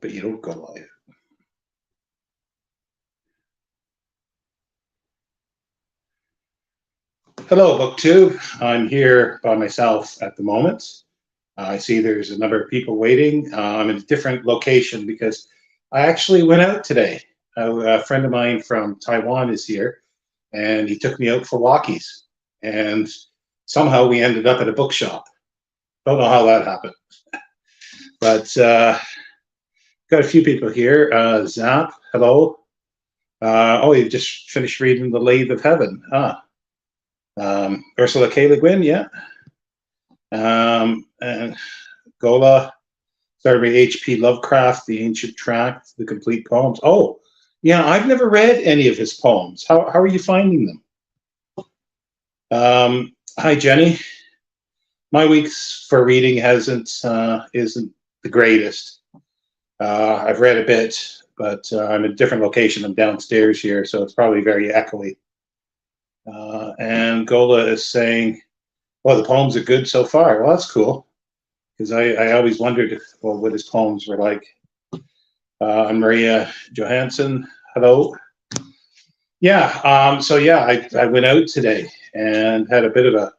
but you don't go live. Hello, Book 2. I'm here by myself at the moment. I see there's a number of people waiting. I'm in a different location because I actually went out today. A friend of mine from Taiwan is here, and he took me out for walkies. And somehow we ended up at a bookshop. Don't know how that happened. But got a few people here. Zap, hello. Oh, you just finished reading The Lathe of Heaven. Ursula K. Le Guin, yeah. And Gola, started by H.P. Lovecraft, The Ancient Tract, The Complete Poems. Oh, yeah, I've never read any of his poems. How are you finding them? Hi, Jenny. My weeks for reading isn't the greatest. I've read a bit, but I'm in a different location. I'm downstairs here, so it's probably very echoey. And Gola is saying, well, the poems are good so far. Well, that's cool, because I always wondered what his poems were like. And Maria Johansson, hello. Yeah, so yeah, I went out today and had a bit of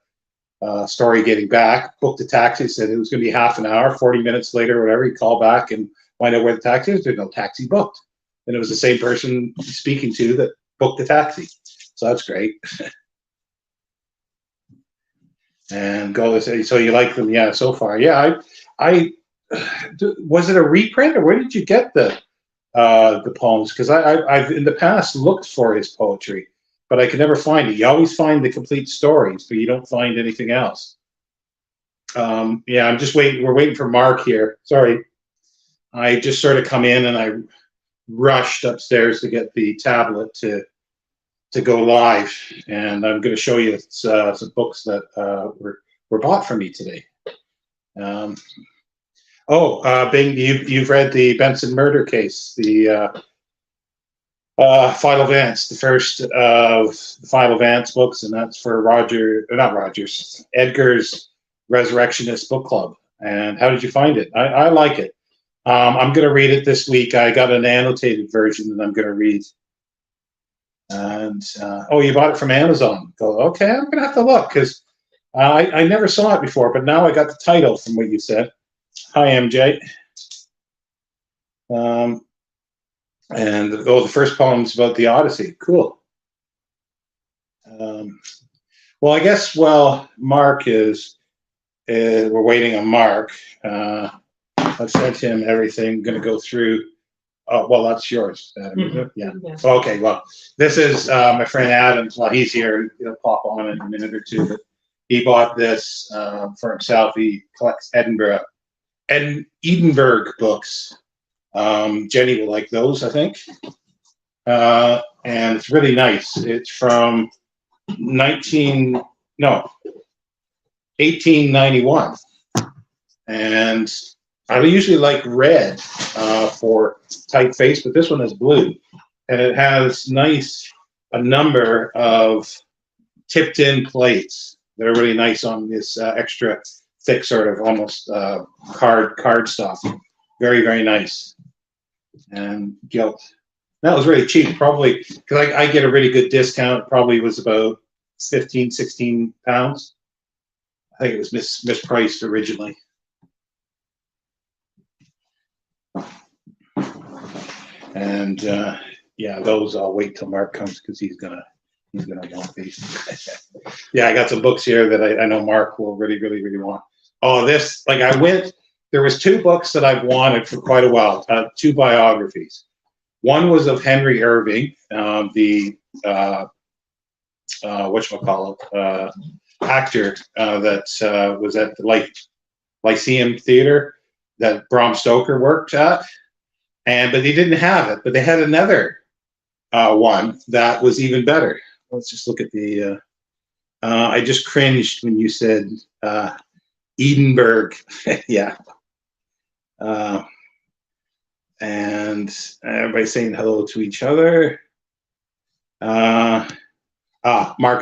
a story getting back. Booked a taxi, said it was going to be half an hour, 40 minutes later, whatever. He called back and find out where the taxi is. There's no taxi booked. And it was the same person speaking to that booked the taxi. So that's great. And Gola said, so you like them? Yeah, so far. Yeah, I was it a reprint, or where did you get the poems? Because I've in the past looked for his poetry, but I could never find it. You always find the complete stories, but you don't find anything else. Yeah, I'm just waiting. We're waiting for Mark here. Sorry. I just sort of come in and I rushed upstairs to get the tablet to go live, and I'm going to show you some books that were bought for me today. Bing, you've read the Benson murder case, the Philo Vance, the first of the Philo Vance books, and that's for Edgar's Resurrectionist Book Club. And how did you find it? I like it. I'm going to read it this week. I got an annotated version that I'm going to read. And you bought it from Amazon. Go, okay, I'm going to have to look, because I never saw it before, but now I got the title from what you said. Hi, MJ. And the first poem's about the Odyssey. Cool. Well, I guess Mark is. We're waiting on Mark. I've sent him everything. Going to go through. Oh, well, that's yours, Adam. Yeah. Okay. Well, this is my friend Adam's. While he's here, he'll pop on in a minute or two. But he bought this for himself. He collects Edinburgh books. Jenny will like those, I think. And it's really nice. It's from 1891. And I usually like red for typeface, but this one is blue. And it has a number of tipped in plates that are really nice on this extra thick sort of almost card stuff. Very, very nice. And gilt. That was really cheap, probably, because I get a really good discount. Probably was about 15, 16 pounds. I think it was mispriced originally. And yeah, those I'll wait till Mark comes, because he's gonna want these. Yeah, I got some books here that I know Mark will really, really, really want. Oh, this, like, there was two books that I've wanted for quite a while, two biographies. One was of Henry Irving, the actor that was at the Lyceum Theater that Bram Stoker worked at. But they didn't have it, but they had another one that was even better. Let's just look at the, I just cringed when you said Edinburgh. Yeah. And everybody saying hello to each other. Mark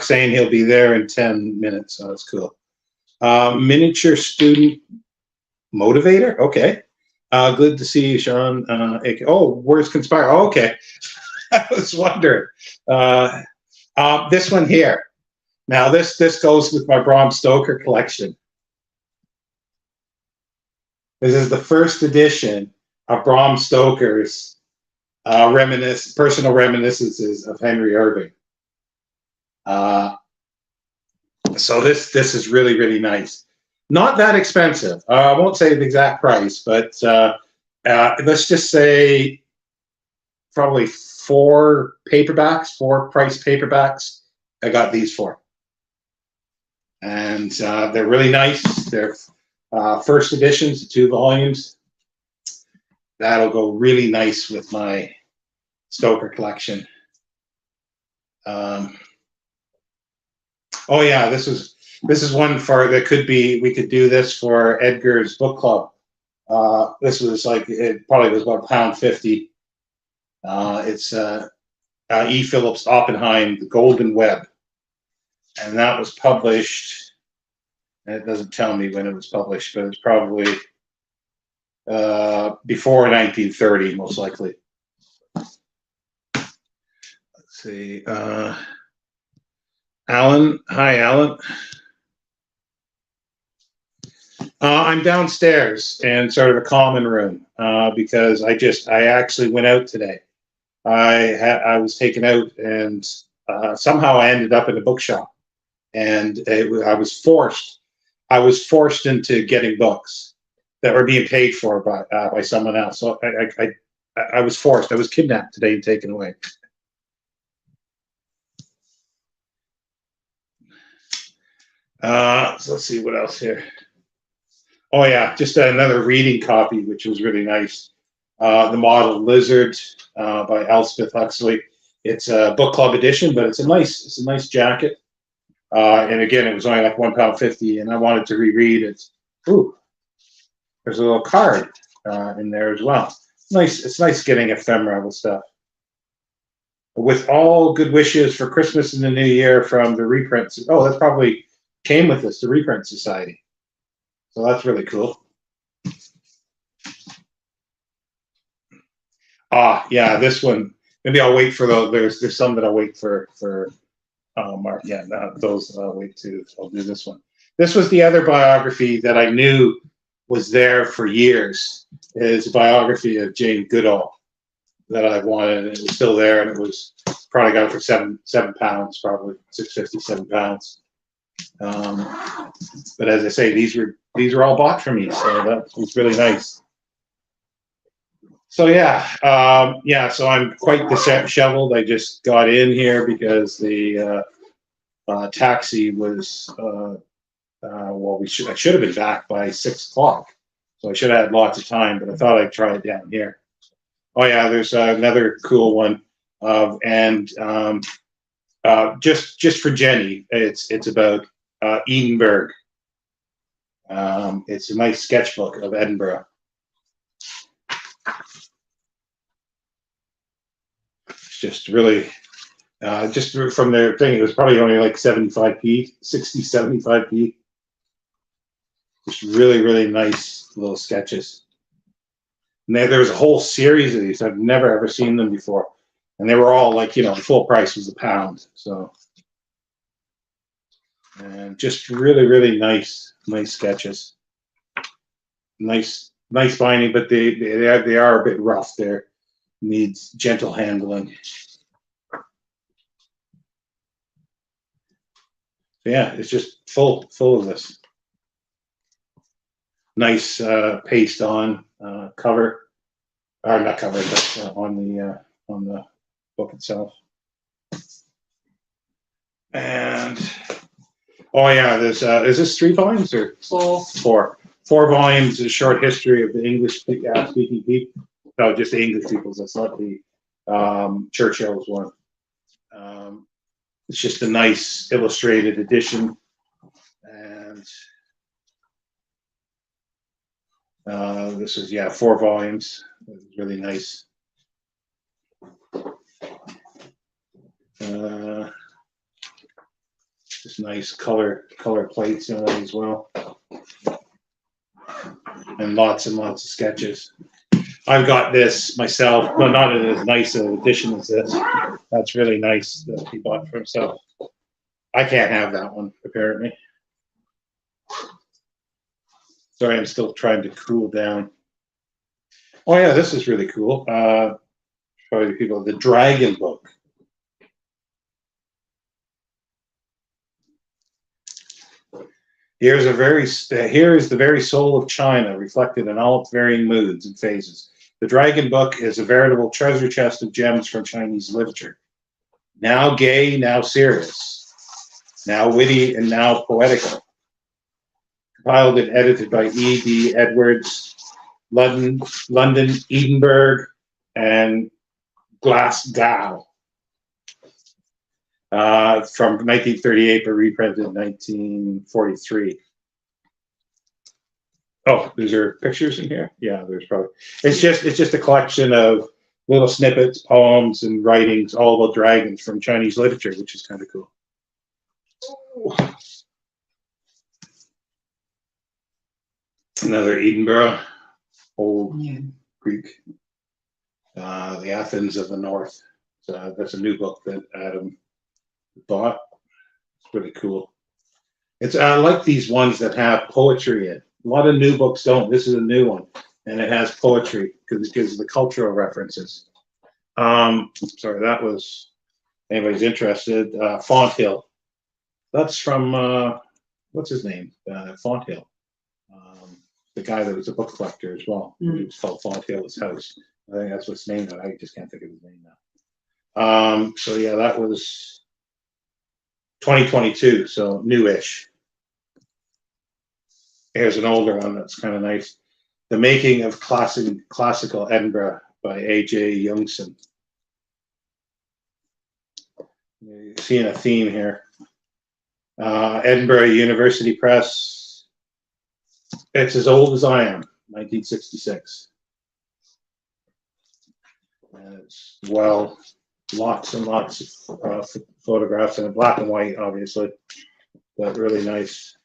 saying he'll be there in 10 minutes. Oh, that's cool. Miniature student motivator. Okay. Good to see you, Sean. Oh, where's Conspire? Oh, okay. I was wondering. Uh, this one here. Now, this goes with my Bram Stoker collection. This is the first edition of Bram Stoker's personal reminiscences of Henry Irving. So this is really, really nice. Not that expensive. I won't say the exact price, but let's just say probably four price paperbacks. I got these for, and they're really nice. They're first editions, 2 volumes. That'll go really nice with my Stoker collection. Oh yeah, this is one for that could be. We could do this for Edgar's book club. This was like it probably was about £1.50. It's E. Phillips Oppenheim, The Golden Web, and that was published. And it doesn't tell me when it was published, but it's probably before 1930, most likely. Let's see. Alan, hi, Alan. I'm downstairs in sort of a common room because I actually went out today. I was taken out, and somehow I ended up in a bookshop, and I was forced into getting books that were being paid for by someone else. So I was forced. I was kidnapped today and taken away. So let's see what else here. Oh yeah, just another reading copy, which was really nice. The Model Lizard by Elspeth Huxley. It's a book club edition, but it's a nice jacket. And again, it was only like £1.50, and I wanted to reread it. Ooh, there's a little card in there as well. Nice. It's nice getting ephemera with stuff. With all good wishes for Christmas and the New Year from the reprints. Oh, that probably came with this, the Reprint Society. So that's really cool. Yeah, this one. Maybe I'll wait for those. There's some that I'll wait for Mark. Yeah, no, those I'll wait to. I'll do this one. This was the other biography that I knew was there for years. It's a biography of Jane Goodall that I wanted, and it was still there, and it was probably got it for £7, probably £6.50, £7. But as I say, these were all bought for me, so that was really nice. So yeah, so I'm quite disheveled. I just got in here because the taxi was I should have been back by 6 o'clock, so I should have had lots of time. But I thought I'd try it down here. Oh yeah, there's another cool one, and just for Jenny, it's about Edinburgh. It's a nice sketchbook of Edinburgh. It's just really, just from their thing, it was probably only like 75p, 60, 75p. Just really, really nice little sketches. And there was a whole series of these. I've never ever seen them before. And they were all like, the full price was £1. So, and just really, really nice sketches. Nice binding, but they are a bit rough there. Needs gentle handling. Yeah, it's just full of this. Nice paste on cover, or not cover, but on the book itself. And oh yeah, there's is this 3 volumes or 4? 4 volumes, a short history of the English speaking people. No, just the English peoples. That's not the Churchill's one. It's just a nice illustrated edition, and this is 4 volumes. It's really nice. Just nice color plates on it as well. and lots of sketches. I've got this myself, but not in as nice an edition as this. That's really nice that he bought for himself. I can't have that one, apparently. Sorry, I'm still trying to cool down. Oh yeah, this is really cool. Show you people the Dragon Book. Here is the very soul of China, reflected in all its varying moods and phases. The Dragon Book is a veritable treasure chest of gems from Chinese literature. Now gay, now serious, now witty, and now poetical. Compiled and edited by E.D. Edwards, London, Edinburgh, and Glasgow. From 1938, but reprinted in 1943. Oh, these are pictures in here? Yeah, there's probably. It's just a collection of little snippets, poems, and writings all about dragons from Chinese literature, which is kind of cool. Another Edinburgh, old Greek, the Athens of the North. So that's a new book that Adam bought. It's really cool. It's I like these ones that have poetry in. A lot of new books don't. This is a new one, and it has poetry because it gives the cultural references. Sorry, that was anybody's interested. Font Hill. That's from what's his name? Font Hill. The guy that was a book collector as well. He was called Font Hill's House. I think that's what's named. I just can't think of his name now. So yeah, that was 2022, so newish. Here's an older one that's kind of nice. The Making of Classical Edinburgh by A.J. Youngson. You're seeing a theme here. Edinburgh University Press. It's as old as I am, 1966. And it's, well, lots and lots of photographs in black and white, obviously, but really nice.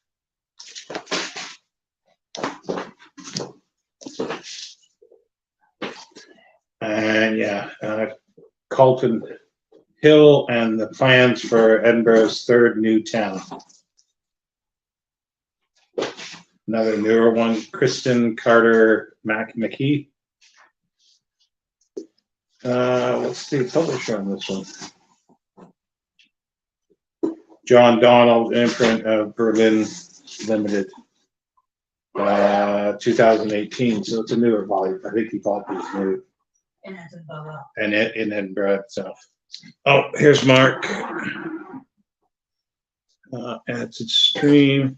And yeah, Calton Hill and the plans for Edinburgh's third new town. Another newer one, Kristen Carter McKee. What's the publisher on this one? John Donald, imprint of Berlin Limited. 2018, so it's a newer volume. I think he bought these new. In Edinburgh itself. Oh, here's Mark. Adds its stream.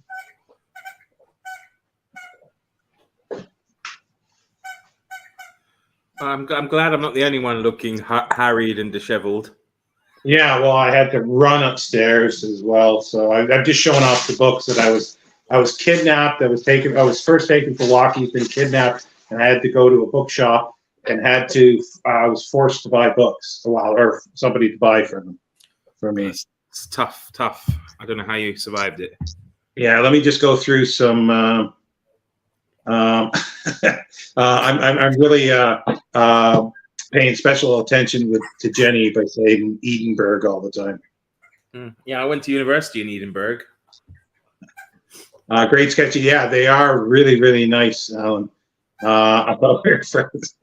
I'm glad I'm not the only one looking harried and disheveled. Yeah, well, I had to run upstairs as well, so I'm just showing off the books that I was kidnapped. I was first taken for walking, then kidnapped, and I had to go to a bookshop and I was forced to buy books or somebody to buy for me. It's tough. I don't know how you survived it. Yeah, let me just go through some. I'm really paying special attention to Jenny by saying Edinburgh all the time. Yeah, I went to university in Edinburgh. Great sketchy. Yeah, they are really, really nice, Alan. About your friends.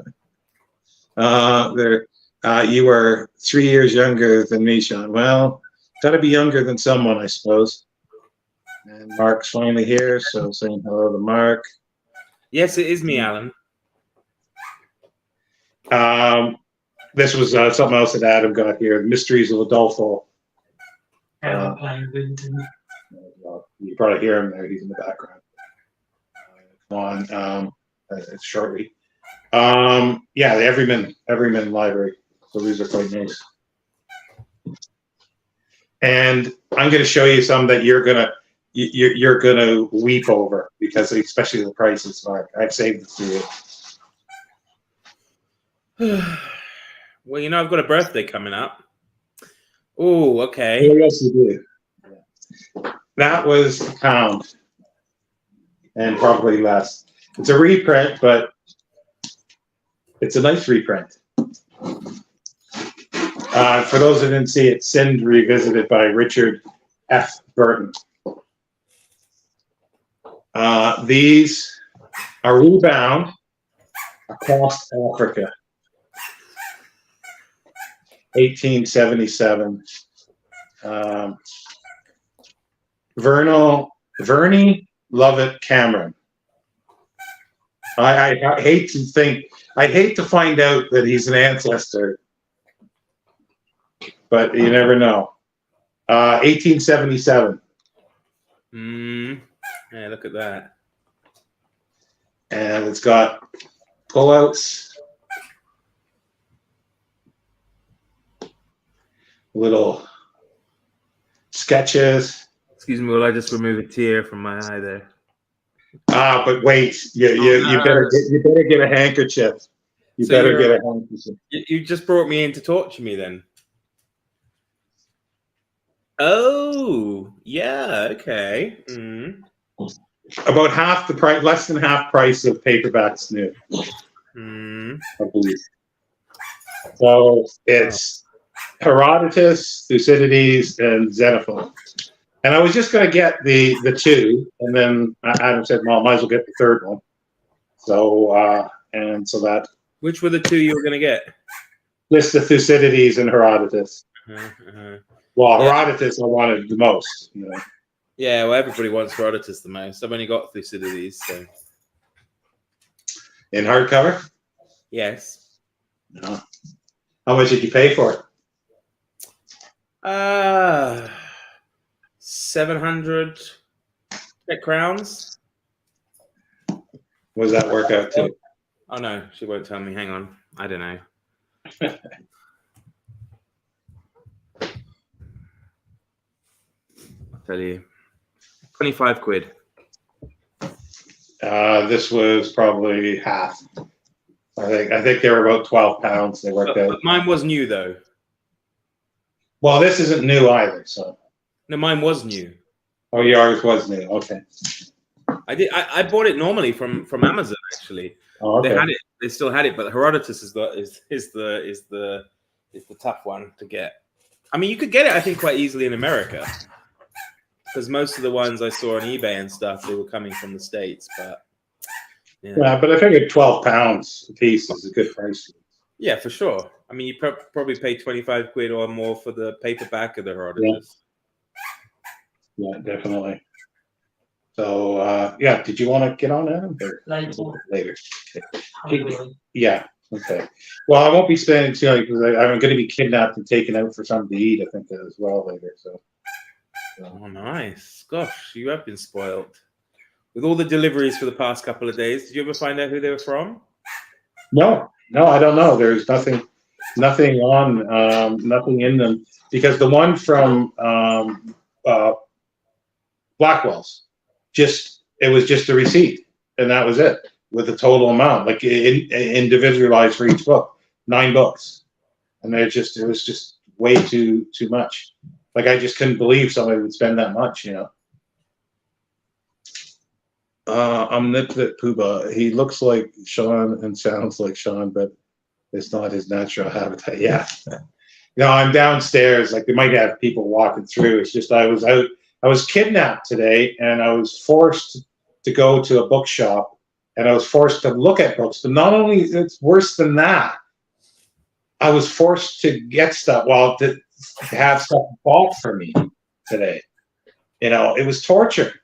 You were 3 years younger than me, Sean. Well, got to be younger than someone, I suppose. And Mark's finally here, so saying hello to Mark. Yes, it is me, Alan. This was something else that Adam got here. Mysteries of Adolfo. You probably hear him there. He's in the background. Come on, shortly. Yeah, the Everyman Library. So these are quite nice. And I'm going to show you some that you're gonna weep over because especially the prices. Mark, I've saved it for you. Well, I've got a birthday coming up. Oh, okay. Oh, yes, you do. That was £1, and probably less. It's a reprint, but it's a nice reprint. For those that didn't see it, Sind Revisited by Richard F. Burton. These are rebound across Africa. 1877. Vernie Lovett Cameron. I hate to find out that he's an ancestor, but you never know. 1877. Yeah, look at that. And it's got pullouts, little sketches. Excuse me, will I just remove a tear from my eye there? But wait, you better get a handkerchief. You better get a handkerchief. You just brought me in to torture me then. Oh, yeah, okay. About half the price, less than half price of paperbacks new. I believe. So it's Herodotus, Thucydides, and Xenophon. And I was just going to get the two, and then Adam said, "Well, I might as well get the third one." So that. Which were the two you were going to get? Just the Thucydides and Herodotus. Well, yeah. Herodotus I wanted the most. You know. Yeah, well, everybody wants Herodotus the most. I've only got Thucydides, so. In hardcover? Yes. No. How much did you pay for it? 700 crowns. What does that work out to? Oh no, she won't tell me. Hang on, I don't know. I'll tell you. 25 quid. This was probably half. I think they were about £12. They worked out. But mine was new though. Well, this isn't new either, so. No, mine was new. Oh, yours was new. Okay. I bought it normally from Amazon actually. Oh, okay. They had it. They still had it, but Herodotus is the tough one to get. I mean, you could get it, I think, quite easily in America, because most of the ones I saw on eBay and stuff, they were coming from the States. But yeah, but I figured £12 a piece is a good price. Yeah, for sure. I mean, you probably pay 25 quid or more for the paperback of the Herodotus. Yeah, definitely. So, did you want to get on that? Later. Okay. Yeah, okay. Well, I won't be spending too long because I'm going to be kidnapped and taken out for something to eat, I think, as well later. So. Oh, nice. Gosh, you have been spoiled. With all the deliveries for the past couple of days, did you ever find out who they were from? No, I don't know. There's nothing on, nothing in them, because the one from Blackwell's, it was just a receipt, and that was it with the total amount, like individualized for each book, 9 books, and it was just way too much. Like, I just couldn't believe somebody would spend that much, you know. I'm Niplit Pooba. He looks like Shawn and sounds like Shawn, but it's not his natural habitat. Yeah. I'm downstairs. Like, they might have people walking through. It's just I was kidnapped today, and I was forced to go to a bookshop, and I was forced to look at books. But not only, it's worse than that. I was forced to get stuff, to have stuff bought for me today. You know, it was torture.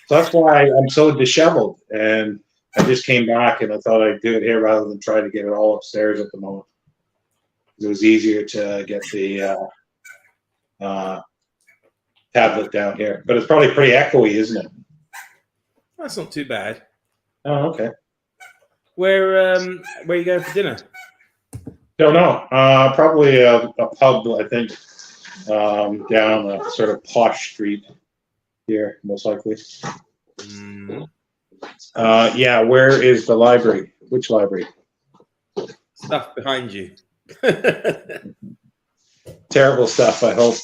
So that's why I'm so disheveled. And I just came back, and I thought I'd do it here rather than try to get it all upstairs at the moment. It was easier to get the tablet down here. But it's probably pretty echoey, isn't it? That's not too bad. Oh, okay. Where are you going for dinner? Don't know. Probably a pub, I think, down a sort of posh street here, most likely. Where is the library? Which library? Stuff behind you. Terrible stuff. I hope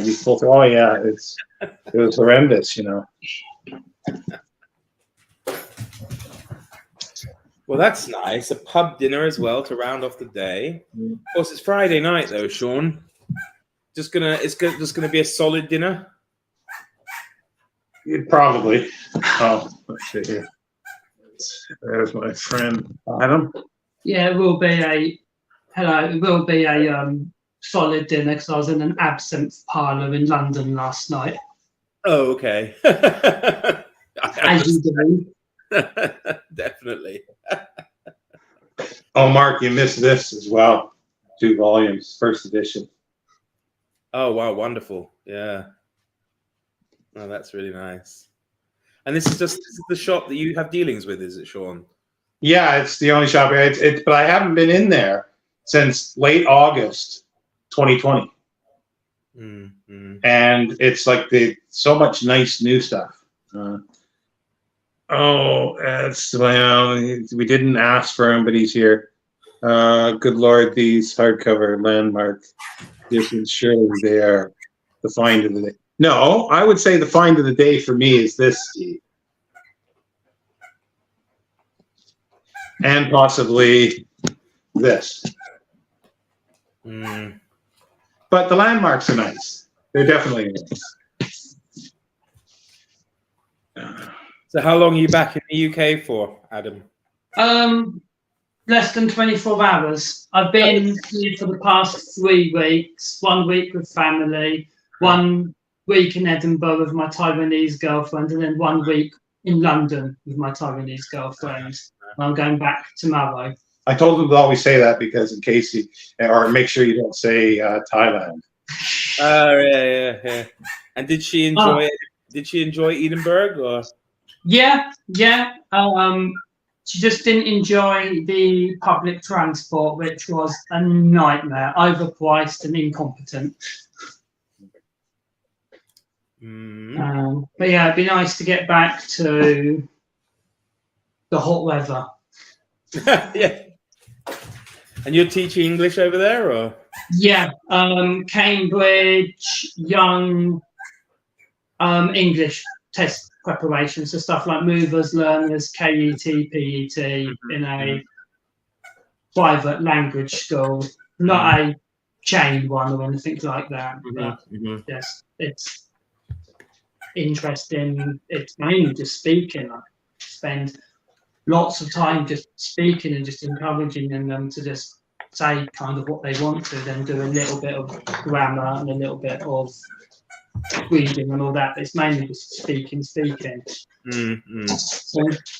you pulled through. Oh yeah, it was horrendous, you know. Well, that's nice. A pub dinner as well to round off the day. Of course, it's Friday night though, Sean. Just gonna be a solid dinner. Probably. Oh, let's see here. There's my friend Adam. Yeah, it will be a solid dinner because I was in an absinthe parlour in London last night. Oh, okay. As you do. Definitely. Oh, Mark, you missed this as well. 2 volumes, first edition. Oh wow, wonderful. Yeah. Oh, that's really nice. And this is the shop that you have dealings with, is it, Sean? Yeah, it's the only shop. But I haven't been in there since late August 2020. And it's like so much nice new stuff. We didn't ask for him, but he's here. Good Lord, these hardcover landmark editions, surely they are the find of the day. No, I would say the find of the day for me is this, and possibly this. But the landmarks are nice. They're definitely nice. So how long are you back in the UK for, Adam? Less than 24 hours. I've been here for the past 3 weeks. 1 week with family, 1 week in Edinburgh with my Taiwanese girlfriend, and then 1 week in London with my Taiwanese girlfriend. I'm going back tomorrow. I told him to always say that because in case or make sure you don't say Thailand. Oh yeah. And did she enjoy it? Did she enjoy Edinburgh or? Yeah. She just didn't enjoy the public transport, which was a nightmare, overpriced and incompetent. But yeah, it'd be nice to get back to the hot weather. Yeah. And you're teaching English over there, or? Yeah, Cambridge Young English test preparation, so stuff like movers, learners, KET, PET in a private language school, not a chained one or anything like that. But yes, it's interesting. It's mainly just speaking. I spend lots of time just speaking and just encouraging them to just say kind of what they want to, then do a little bit of grammar and a little bit of reading and all that. It's mainly just speaking. So in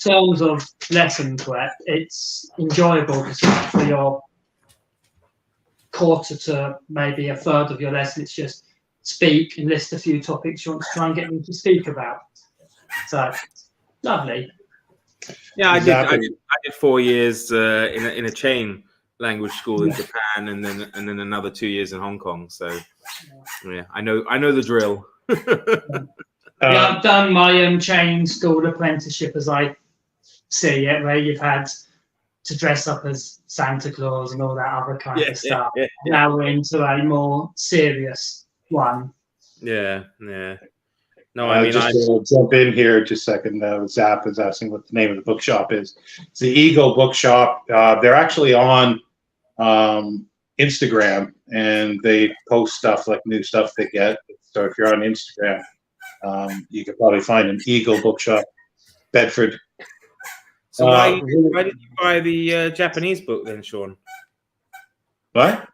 terms of lesson prep, it's enjoyable because for your quarter to maybe a third of your lesson, it's just speak and list a few topics you want to try and get them to speak about. So lovely. Yeah, Exactly. I did 4 years in a chain language school in Japan, and then another 2 years in Hong Kong. So yeah, I know the drill. Yeah, I've done my chain school apprenticeship as I see it, where you've had to dress up as Santa Claus and all that other kind of stuff. Yeah. Now we're into a more serious one. Yeah. No, I jump in here just a second. Zap is asking what the name of the bookshop is. It's the Eagle Bookshop. They're actually on Instagram, and they post stuff like new stuff they get. So if you're on Instagram, you could probably find an Eagle Bookshop, Bedford. So why did you buy the Japanese book then, Sean? What?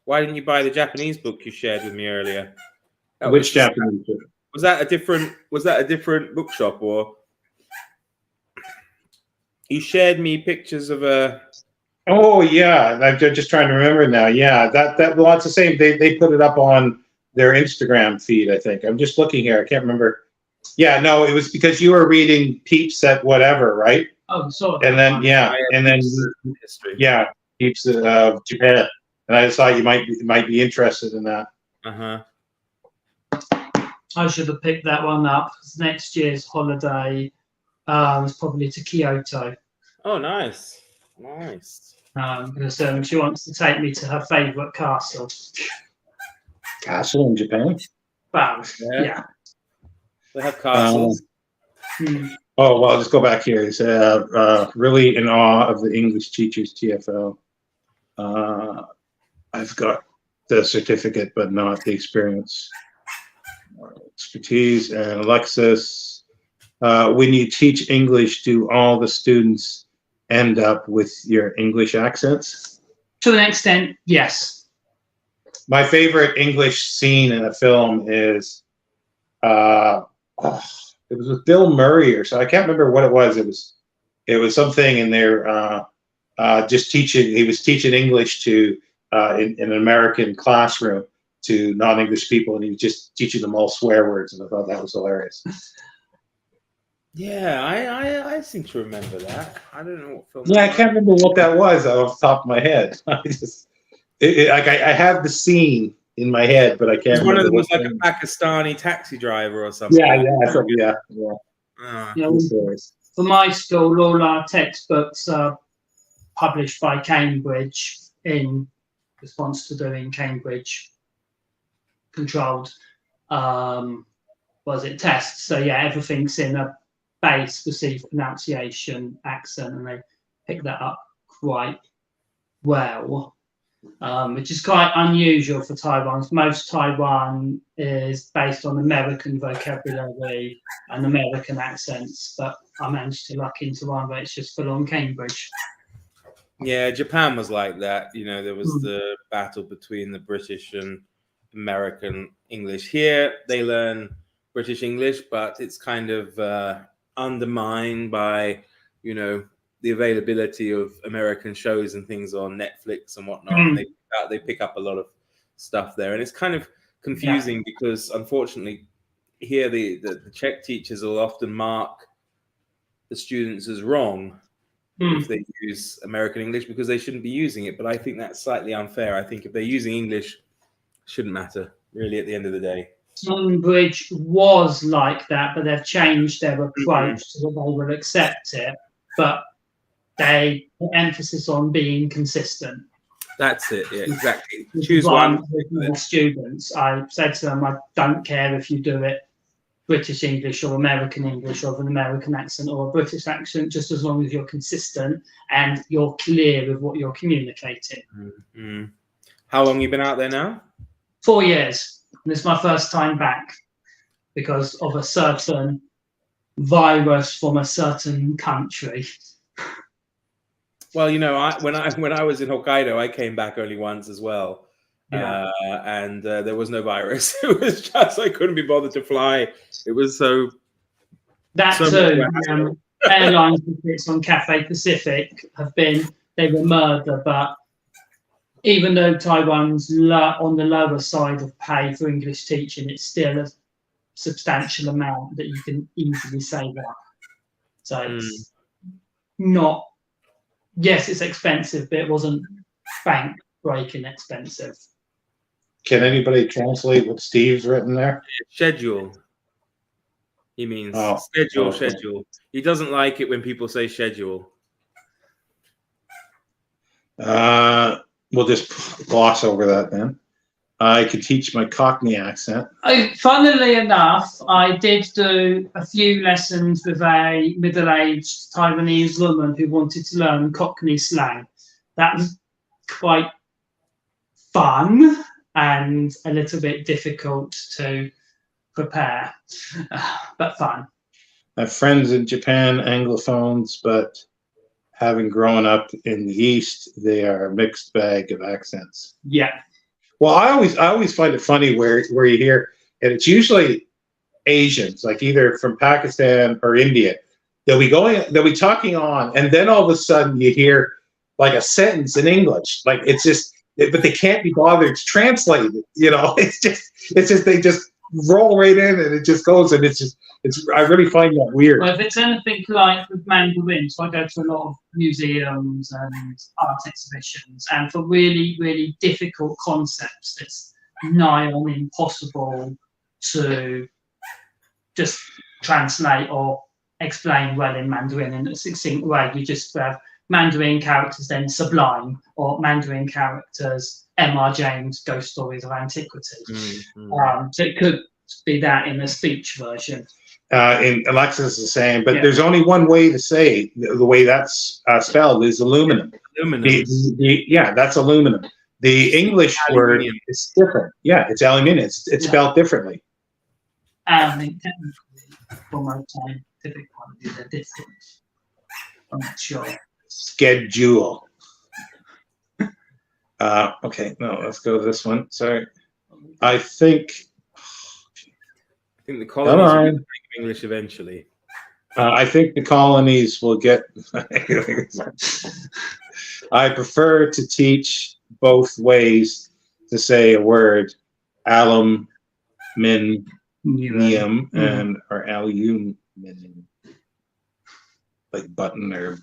Why didn't you buy the Japanese book you shared with me earlier? Which Japanese book? Was that a different bookshop, or you shared me pictures of a? Oh yeah, I'm just trying to remember now. Yeah, that well, it's the same. They put it up on their Instagram feed, I think. I'm just looking here. I can't remember. Yeah, no, it was because you were reading Peeps at whatever, right? Oh, sorry. And then History. Yeah, Peeps of Japan. And I just thought you might be interested in that. I should have picked that one up. Next year's holiday was probably to Kyoto. Oh, nice. Because she wants to take me to her favourite castle. Castle in Japan? Well, yeah. They have castles. Oh, well, I'll just go back here. It's really in awe of the English teachers, TFL. I've got the certificate, but not the experience. Expertise. And Alexis, when you teach English, do all the students end up with your English accents? To an extent, yes. My favorite English scene in a film is, it was with Bill Murray or so. I can't remember what it was. It was something in there. Just teaching. He was teaching English to in an American classroom to non-English people, and he was just teaching them all swear words, and I thought that was hilarious. Yeah, I seem to remember that. I don't know what film. Yeah, I can't remember what that was off the top of my head. I just, I have the scene in my head, but I can't. One of them was like thing. a Pakistani taxi driver or something. Yeah. For my school, all our textbooks are published by Cambridge in response to doing Cambridge controlled tests. So yeah, everything's in a base received pronunciation accent, and they pick that up quite well, which is quite unusual for Taiwan. Most Taiwan is based on American vocabulary and American accents, but I managed to luck into one where it's just full on Cambridge. Yeah, Japan was like that. You know, there was the battle between the British and American English. Here, they learn British English, but it's kind of undermined by, you know, the availability of American shows and things on Netflix and whatnot. And they pick up a lot of stuff there, and it's kind of confusing because, unfortunately, here the Czech teachers will often mark the students as wrong if they use American English because they shouldn't be using it. But I think that's slightly unfair. I think if they're using English, it shouldn't matter really at the end of the day. Cambridge was like that, but they've changed their approach so that they will accept it. But they put emphasis on being consistent. That's it. Yeah, exactly. Choose one. With students, I said to them, I don't care if you do it British English or American English or an American accent or a British accent, just as long as you're consistent and you're clear with what you're communicating. How long have you been out there now? 4 years. And it's my first time back because of a certain virus from a certain country. Well, you know, when I was in Hokkaido, I came back only once as well. And there was no virus. It was just I couldn't be bothered to fly. It was so. That too. Airline tickets on Cathay Pacific they were murder. But even though Taiwan's on the lower side of pay for English teaching, it's still a substantial amount that you can easily save up. So it's not. Yes, it's expensive, but it wasn't bank-breaking expensive. Can anybody translate what Steve's written there? Schedule. He means schedule. He doesn't like it when people say schedule. We'll just gloss over that then. I could teach my Cockney accent. Funnily enough, I did do a few lessons with a middle-aged Taiwanese woman who wanted to learn Cockney slang. That was quite fun and a little bit difficult to prepare, but fun. I have friends in Japan, Anglophones, but having grown up in the East, they are a mixed bag of accents. Yeah. Well, I always find it funny where you hear, and it's usually Asians, like either from Pakistan or India. They'll be talking on, and then all of a sudden you hear like a sentence in English, like it's just, but they can't be bothered to translate it. You know, it's just they just roll right in, and it just goes, and I really find that weird. Well, if it's anything like with Mandarin, so I go to a lot of museums and art exhibitions, and for really, really difficult concepts, it's nigh on impossible to just translate or explain well in Mandarin in a succinct way. You just have Mandarin characters, then Sublime, or Mandarin characters, M.R. James, Ghost Stories of Antiquity. So it could be that in a speech version. In Alexis is the same, but Yeah. there's only one way to say the way that's spelled is aluminum. Aluminum. Yeah, that's aluminum. The English word Aluminium. is different. Yeah, it's aluminium. It's spelled differently. I think technically, from my scientific point of view, they're different. I'm not sure. Schedule. Okay, no, let's go to this one. Sorry. I think the colonies will on. get English eventually. I think the colonies will get. I prefer to teach both ways to say a word, aluminium and or aluminium, like button or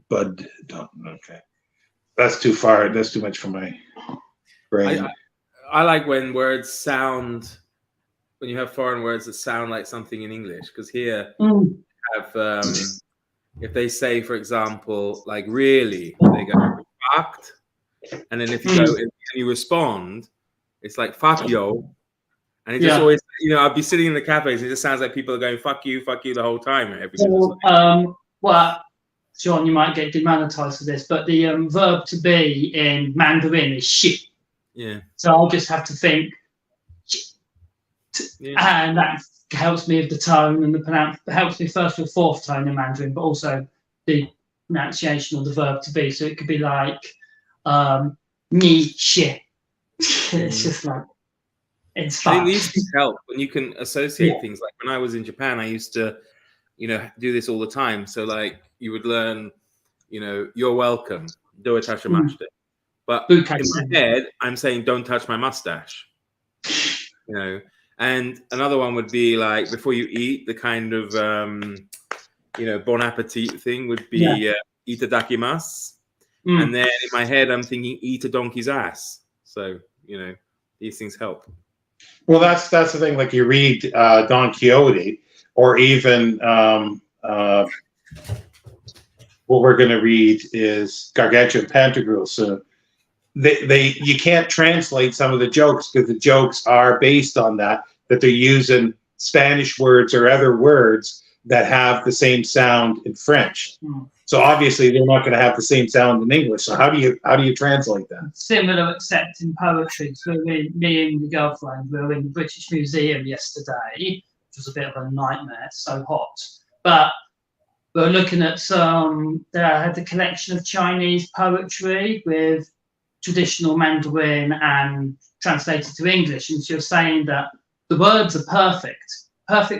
bud. Okay, that's too far. That's too much for my brain. I like when words sound. When you have foreign words that sound like something in English, because here have if they say, for example, like really, they go fucked, and then if you go and you respond, it's like fuck yo, and it just always, I'd be sitting in the cafes, and it just sounds like people are going fuck you the whole time. Every single time. Well, Sean, you might get demonetized for this, but the verb to be in Mandarin is shit. Yeah. So I'll just have to think. Yeah. And that helps me with the tone and the helps me first with fourth tone in Mandarin, but also the pronunciation of the verb to be. So it could be like ni shi. It's just like it's fun. I think these things help when you can associate things. Like when I was in Japan, I used to, do this all the time. So like you would learn, you're welcome, do a tashimashite. But in my head, I'm saying don't touch my mustache. And another one would be like before you eat, the kind of bon appetit thing would be itadakimasu. And then in my head, I'm thinking eat a donkey's ass. So these things help. Well, that's the thing. Like you read Don Quixote, or even what we're going to read is Gargantua and Pantagruel soon. You can't translate some of the jokes because the jokes are based on that they're using Spanish words or other words that have the same sound in French. So obviously they're not going to have the same sound in English. So how do you translate that? Similar, except in poetry. So me and the girlfriend were in the British Museum yesterday, which was a bit of a nightmare. It's so hot, but we're looking at they had a collection of Chinese poetry with traditional Mandarin and translated to English, and she was saying that the words are perfect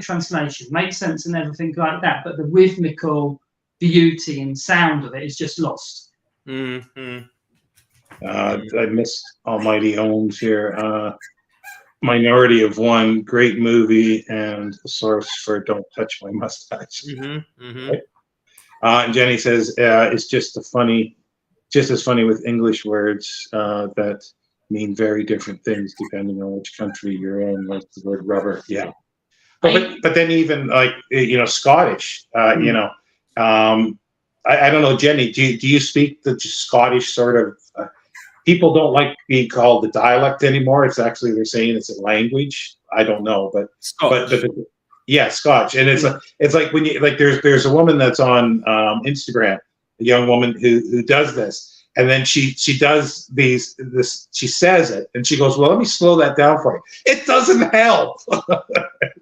translation, makes sense and everything like that, but the rhythmical beauty and sound of it is just lost. Mm-hmm. I missed Almighty Ohms here. Minority of One, great movie and a source for Don't Touch My Mustache. Right? And Jenny says it's just as funny with English words that mean very different things depending on which country you're in, like the word rubber. Yeah. But then even like, Scottish, I don't know, Jenny, do you speak the Scottish sort of, people don't like being called the dialect anymore. It's actually, they're saying it's a language. I don't know, but yeah, Scotch. And it's like when you, like there's a woman that's on Instagram, a young woman who does this. And then she does she says it and she goes, well, let me slow that down for you. It doesn't help.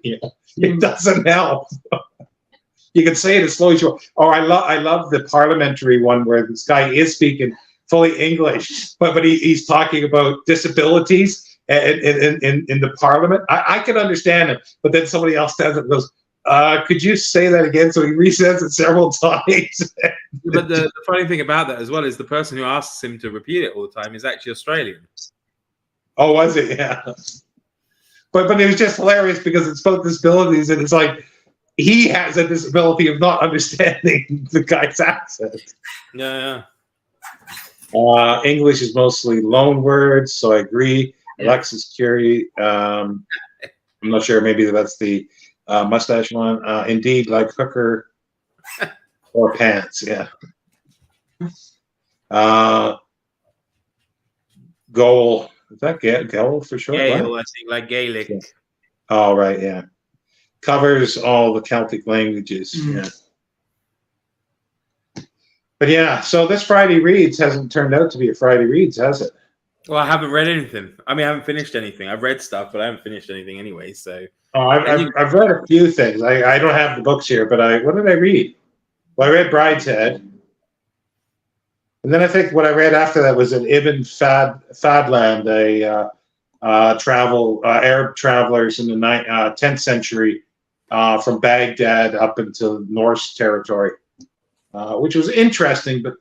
It doesn't help. You can say it as slow as you want. Oh, I love the parliamentary one where this guy is speaking fully English, but he's talking about disabilities in the parliament. I can understand him, but then somebody else says it and goes, could you say that again? So he resets it several times. But the funny thing about that as well is the person who asks him to repeat it all the time is actually Australian. Oh, was it? Yeah. But it was just hilarious because it's about disabilities, and it's like he has a disability of not understanding the guy's accent. Yeah. English is mostly loan words, so I agree. Yeah. Alexis Curie. I'm not sure. Maybe that's the mustache one. Indeed, like hooker or pants. Yeah. Goal. Is that goal for sure? Gale, I think, like Gaelic. Yeah. Oh, right. Yeah. covers all the Celtic languages. Yeah. But yeah, so this Friday Reads hasn't turned out to be a Friday Reads, has it? Well, I haven't read anything. I mean, I haven't finished anything. I've read stuff, but I haven't finished anything anyway. So I've read a few things. I don't have the books here, but what did I read? Well, I read Brideshead. And then I think what I read after that was an Ibn Fadland, Arab travelers in the 10th century from Baghdad up into Norse territory, which was interesting, but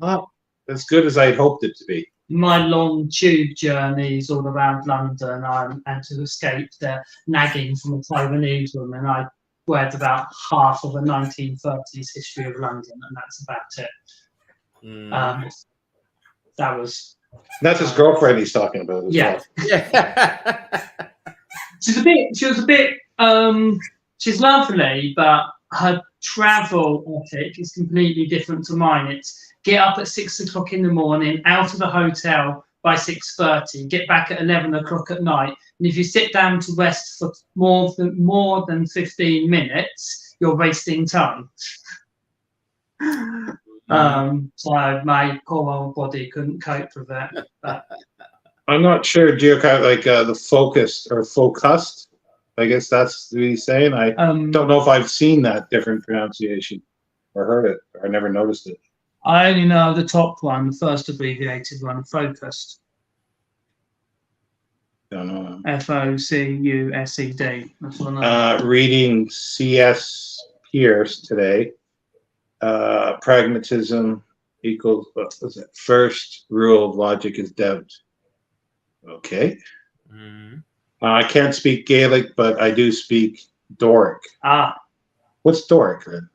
not as good as I had hoped it to be. My long tube journeys all around London, and to escape the nagging from a Taiwanese woman, I read about half of a 1930s history of London, and that's about it. That's his girlfriend he's talking about. Yeah. Well. Yeah. She's lovely, but her travel ethic is completely different to mine. It's get up at 6 o'clock in the morning, out of the hotel by 6:30, get back at 11 o'clock at night, and if you sit down to rest for more than 15 minutes, you're wasting time. So my poor old body couldn't cope with that. But I'm not sure, the focused. I guess that's what he's saying. I don't know if I've seen that different pronunciation or heard it. Or I never noticed it. I only know the top one, the first abbreviated one, focused. Don't know. FOCUSED. That's one. Reading C.S. Pierce today. Pragmatism equals, what was it? First rule of logic is doubt. Okay. I can't speak Gaelic, but I do speak Doric. What's Doric then?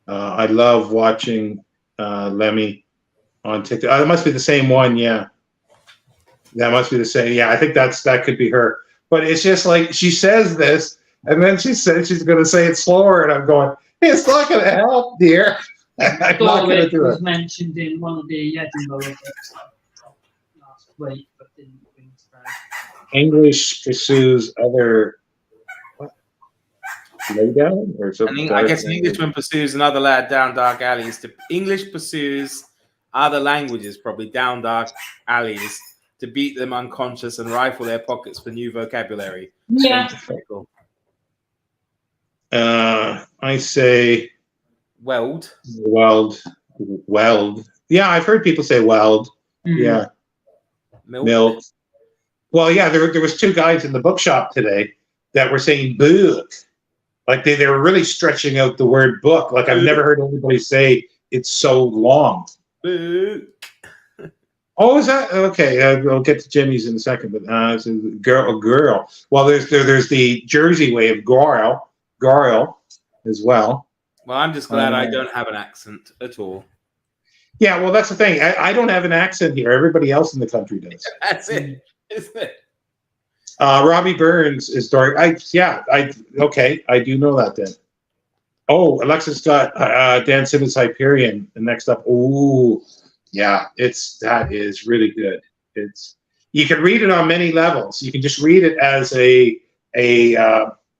I love watching Lemmy on TikTok. It must be the same one, yeah. That must be the same. Yeah, I think that could be her. But it's just like she says this, and then she says she's going to say it slower, and I'm going, it's not going to help, dear. I'm not going to do it. Was mentioned in one of the Edinburgh books last week, but didn't bring today. English pursues other lay down or something. I guess an Englishman pursues another lad down dark alleys. English pursues other languages, probably down dark alleys, to beat them unconscious and rifle their pockets for new vocabulary. Yeah. I say weld. Yeah, I've heard people say weld. Mm-hmm. Yeah. Milk. Well, yeah, there was two guys in the bookshop today that were saying book. Like they were really stretching out the word book. Like I've never heard anybody say it's so long. Book. Oh, is that okay? I'll get to Jimmy's in a second, but it's a girl. Well, there's the Jersey way of girl as well. Well, I'm just glad I don't have an accent at all. Yeah, well, that's the thing. I don't have an accent here. Everybody else in the country does. That's it, isn't it? Robbie Burns is dark. I do know that then. Oh, Alexis got Dan Simmons' Hyperion. And next up, yeah, that is really good. You can read it on many levels. You can just read it as a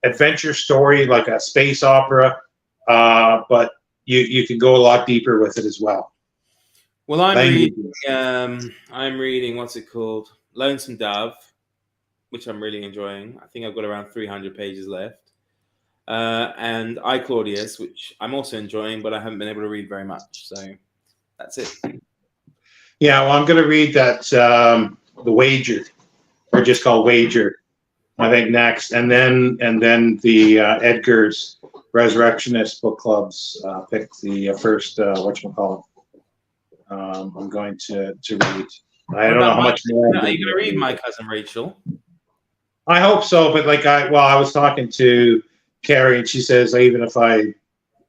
adventure story, like a space opera, but you can go a lot deeper with it as well. Well, I'm reading what's it called? Lonesome Dove, which I'm really enjoying. I think I've got around 300 pages left. And I, Claudius, which I'm also enjoying, but I haven't been able to read very much. So that's it. Yeah, well, I'm going to read that The Wager, or just called Wager, I think next, and then the Edgar's Resurrectionist book clubs pick the first whatchamacallit. I'm going to read. I don't know how much more. Are you going to read My Cousin Rachel? I hope so, but I was talking to Carrie, and she says even if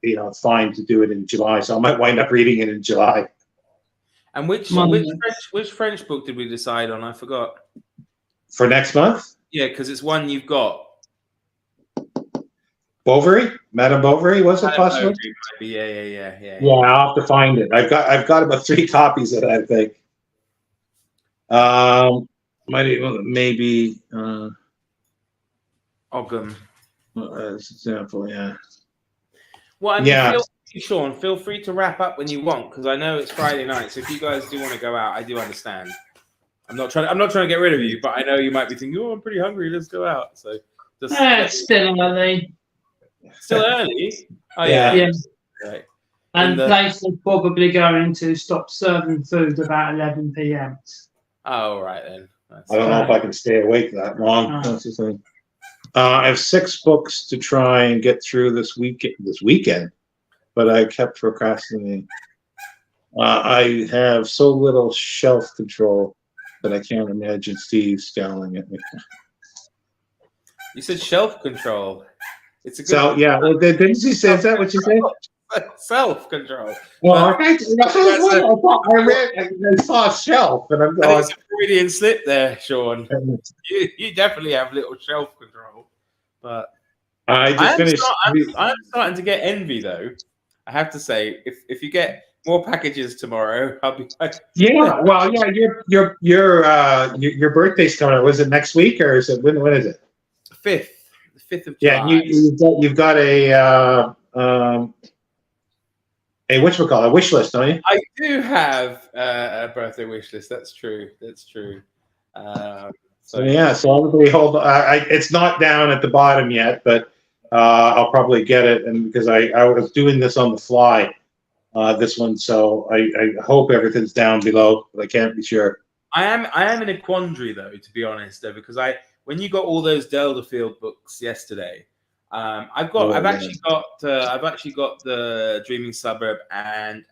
it's fine to do it in July, so I might wind up reading it in July. And which French book did we decide on? I forgot. For next month? Yeah, because it's one you've got. Bovary? Madame Bovary, was it possible? Yeah. Yeah, I'll have to find it. I've got about 3 copies of it, I think. Maybe. Ogham. As an example, yeah. Well, I mean, Yeah. Sean, feel free to wrap up when you want, because I know it's Friday night. So if you guys do want to go out, I do understand. I'm not trying to get rid of you, but I know you might be thinking, "Oh, I'm pretty hungry. Let's go out." So just It's still early. still early. Oh Yeah. yeah. Yeah. Right. And places are probably going to stop serving food about 11 p.m. Oh, right then. I don't know if I can stay awake that long. No. That's the thing. I have 6 books to try and get through this weekend, but I kept procrastinating. I have so little shelf control that I can't imagine Steve scowling at me. You said shelf control. It's a good So yeah, well, didn't you say? Is that what you said? self control. Well, I saw a shelf, and I'm I think going. it's a Freudian slip there, Sean. You definitely have little shelf control, but I just finished. I'm starting to get envy, though. I have to say, if you get more packages tomorrow, I'll be like, Yeah, well, yeah, your birthday's coming up. Was it next week or is it when is it? 5th of July. Yeah, you've got a whatchamacallit, a wish list, don't you? I do have a birthday wish list. That's true. So everybody hold. It's not down at the bottom yet, but I'll probably get it, and because I was doing this on the fly, this one, so I hope everything's down below, but I can't be sure. I am in a quandary though, to be honest, though, because when you got all those Delderfield books yesterday, I've actually got the Dreaming Suburb and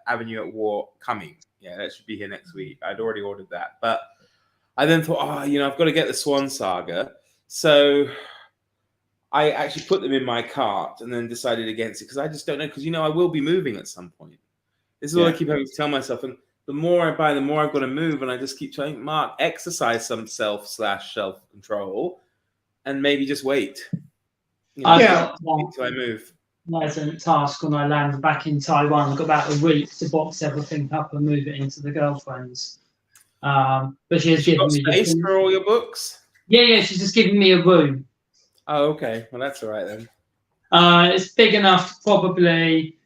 Avenue at War coming. Yeah, that should be here next week. I'd already ordered that, but I then thought, I've got to get the Swan Saga, so I actually put them in my cart and then decided against it because I just don't know, because I will be moving at some point. This is what I keep having to tell myself, and the more I buy, the more I've got to move, and I just keep saying, Mark, exercise some self control, and maybe just wait. Until I move. Pleasant task when I land back in Taiwan. I've got about a week to box everything up and move it into the girlfriend's. But she has given me space for all your books. Yeah, she's just given me a room. Oh, okay. Well, that's all right then. It's big enough to probably.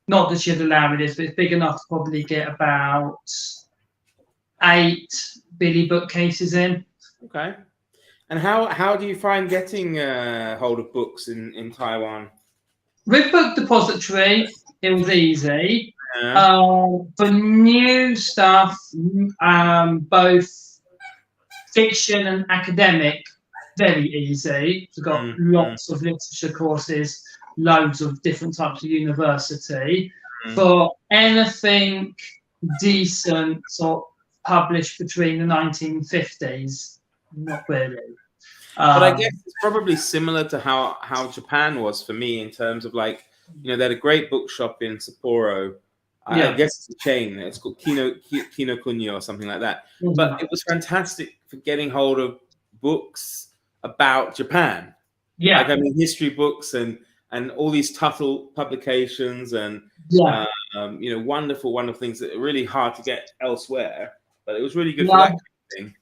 Not that she'd allow me this, but it's big enough to probably get about 8 Billy bookcases in. Okay. And how do you find getting hold of books in Taiwan? With Book Depository, it was easy. Yeah. For new stuff, both fiction and academic, very easy. We've got lots of literature courses, loads of different types of university. For anything decent or published between the 1950s, not really. But I guess it's probably similar to how Japan was for me in terms of they had a great bookshop in Sapporo. I guess it's a chain. It's called Kinokuniya or something like that. Mm-hmm. But it was fantastic for getting hold of books about Japan. Yeah. History books and all these Tuttle publications and wonderful things that are really hard to get elsewhere. But it was really good for that kind of thing.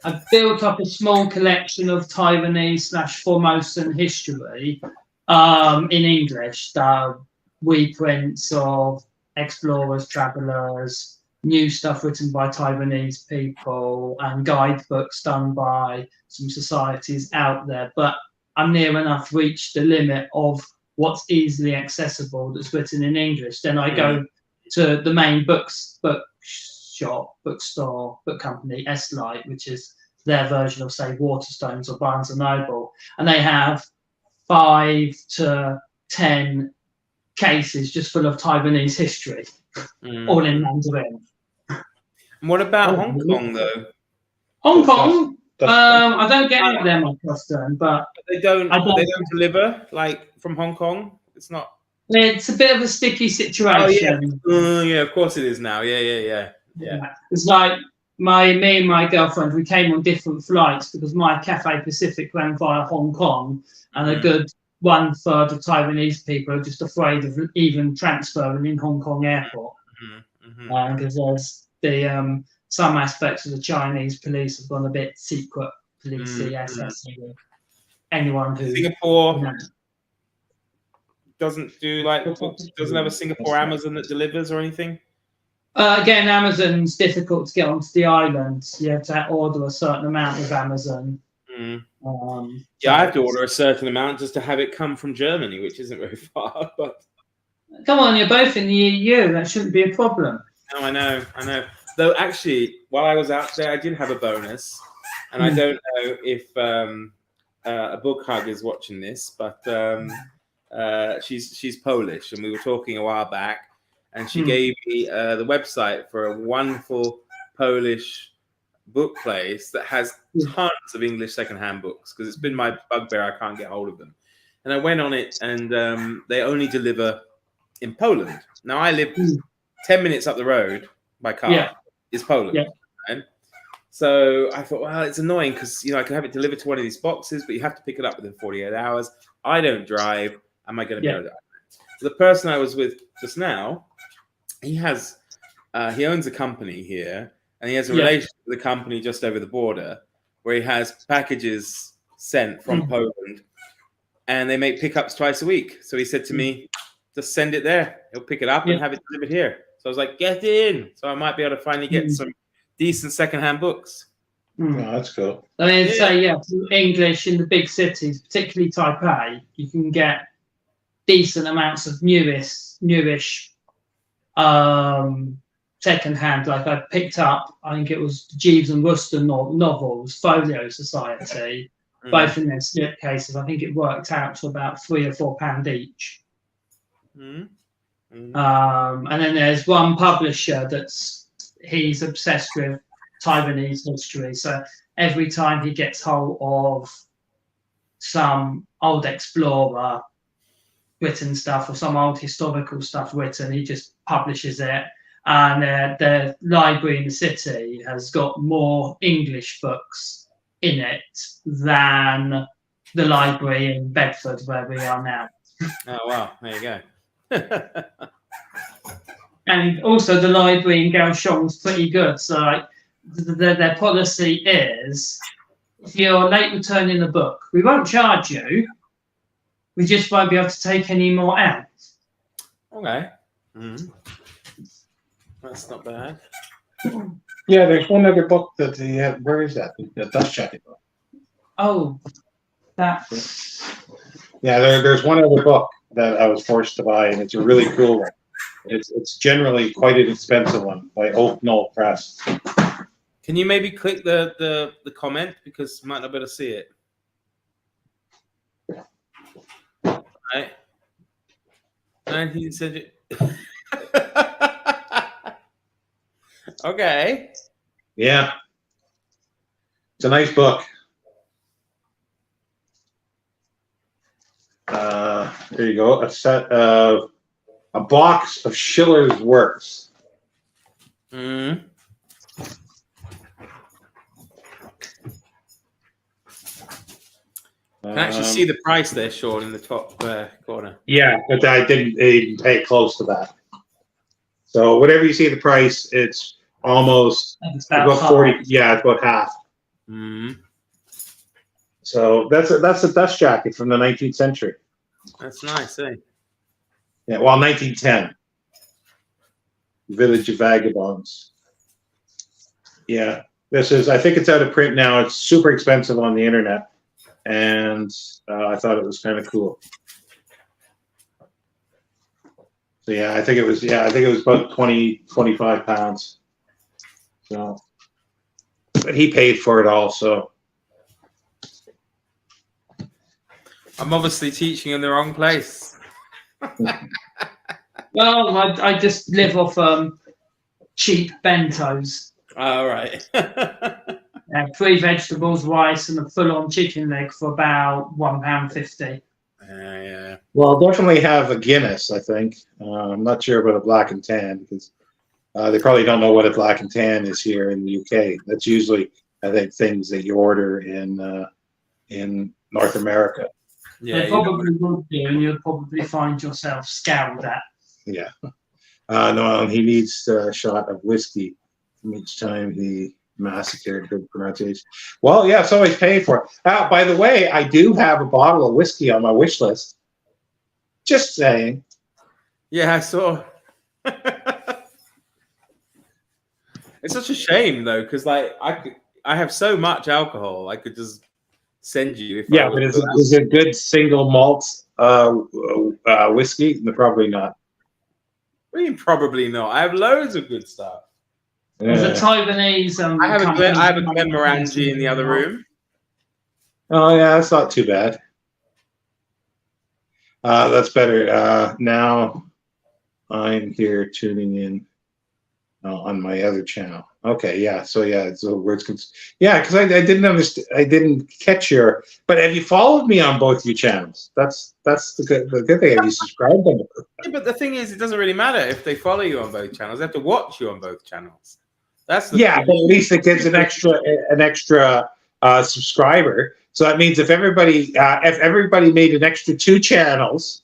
I built up a small collection of Taiwanese/Formosan history in English. Reprints of explorers, travelers, new stuff written by Taiwanese people, and guidebooks done by some societies out there. But I'm near enough reached the limit of what's easily accessible that's written in English. Then I go to the main bookstore, book company, S-Light, which is their version of, say, Waterstones or Barnes & Noble. And they have 5 to 10 cases just full of Taiwanese history, all in Mandarin. And what about Hong Kong, though? Hong Kong? I don't get out there much often, but they don't deliver from Hong Kong. It's not. It's a bit of a sticky situation. Oh yeah, of course it is now. Yeah. It's like me and my girlfriend. We came on different flights because my Cathay Pacific ran via Hong Kong, and a good 1/3 of Taiwanese people are just afraid of even transferring in Hong Kong airport because there's some aspects of the Chinese police have gone a bit secret policey, SSE. anyone who Singapore doesn't do like doesn't have a Singapore Amazon that delivers or anything. Again, Amazon's difficult to get onto the island. You have to order a certain amount with Amazon. Yeah, I have to order a certain amount just to have it come from Germany, which isn't very far. But come on, you're both in the EU. That shouldn't be a problem. no, I know. Though actually, while I was out there, I did have a bonus, and I don't know if a book hug is watching this, but she's Polish, and we were talking a while back, and she gave me the website for a wonderful Polish book place that has tons of English secondhand books, because it's been my bugbear. I can't get hold of them, and I went on it, and they only deliver in Poland. Now I live 10 minutes up the road by car. Is Poland. Right? So I thought, well, it's annoying because I can have it delivered to one of these boxes, but you have to pick it up within 48 hours. I don't drive. Am I going to be able to? So the person I was with just now, he owns a company here, and he has a relationship with a company just over the border where he has packages sent from Poland, and they make pickups twice a week. So he said to me, just send it there. He'll pick it up and have it delivered here. So I was like, get in. So I might be able to finally get some decent secondhand books. Oh, that's cool. I mean, English in the big cities, particularly Taipei, you can get decent amounts of newish secondhand. Like I picked up, I think it was Jeeves and Wooster novels, Folio Society, both in their slipcases. I think it worked out to about £3 or £4 each. And then there's one publisher he's obsessed with Taiwanese history. So every time he gets hold of some old explorer written stuff or some old historical stuff written, he just publishes it. And the library in the city has got more English books in it than the library in Bedford where we are now. Oh, wow. There you go. And also the library in Kaohsiung's pretty good. So like, their policy is, if you're late returning a book, we won't charge you. We just won't be able to take any more out. Okay. That's not bad. Yeah, there's one other book that he had. Where is that? The Dust Jacket book. Oh, that. Yeah, there's one other book that I was forced to buy, and it's a really cool one. It's generally quite an expensive one by Oak Knoll Press. Can you maybe click the comment, because you might not be able to see it? Right. And he said it. Okay. Yeah. It's a nice book. There you go. A box of Schiller's works. Can actually see the price there, Sean, in the top corner. Yeah, but I didn't even pay close to that. So whatever you see the price, it's almost about 40. Yeah, it's about half. So that's a dust jacket from the 19th century. That's nice, eh? Yeah, well, 1910. Village of Vagabonds. Yeah, I think it's out of print now. It's super expensive on the internet. And I thought it was kind of cool. So yeah, I think it was about 25 pounds. So, but he paid for it all. So I'm obviously teaching in the wrong place. Well, I just live off cheap bentos. All right. 3 vegetables, rice, and a full-on chicken leg for about £1.50. Yeah. Well, I'll definitely have a Guinness, I think. I'm not sure about a black and tan, because they probably don't know what a black and tan is here in the UK. That's usually, I think, things that you order in North America. Yeah, they probably would do, and you'll probably find yourself scowled at. Yeah. No, he needs a shot of whiskey from each time he Massacre, good pronunciation. Well, yeah, it's always paying for it. By the way, I do have a bottle of whiskey on my wish list. Just saying. Yeah, I saw. It's such a shame though, because like I have so much alcohol, I could just send you. If Yeah, I but is it good single malt whiskey? No, probably not. I mean, probably not. I have loads of good stuff. There's a Taiwanese. I have a Glenmorangie in the other room. Oh yeah, that's not too bad. That's better. Now I'm here tuning in on my other channel. Okay, yeah. So yeah, so words can. Yeah, because I didn't understand. I didn't catch your. But have you followed me on both your channels? That's the good thing. Have you subscribed them? Yeah, but the thing is, it doesn't really matter if they follow you on both channels. They have to watch you on both channels. That's the yeah, but at least it gives an extra subscriber. So that means if everybody made an extra 2 channels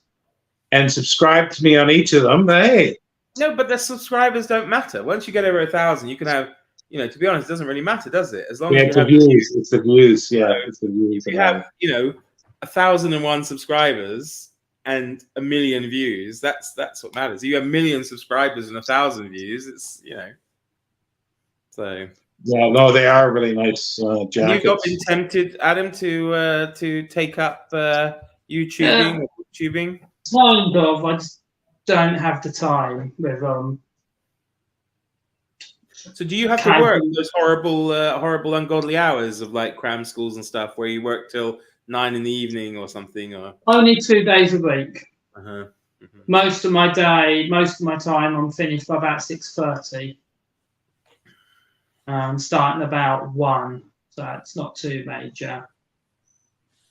and subscribed to me on each of them, hey. No, but the subscribers don't matter. Once you get over 1,000, you can have, to be honest, it doesn't really matter, does it? As long as it's the views. It's the views. Yeah, it's the views. If you have, 1,001 subscribers and 1 million views, that's what matters. You have 1 million subscribers and 1,000 views. It's so. Yeah, no, they are really nice jackets. You've not been tempted, Adam, to take up YouTubing or tubing? Kind of. I just don't have the time with So do you have to work those horrible ungodly hours of like cram schools and stuff where you work till 9 in the evening or something? Or only 2 days a week. Mm-hmm. Most of my time, I'm finished by about 6:30. Starting about 1, so it's not too major.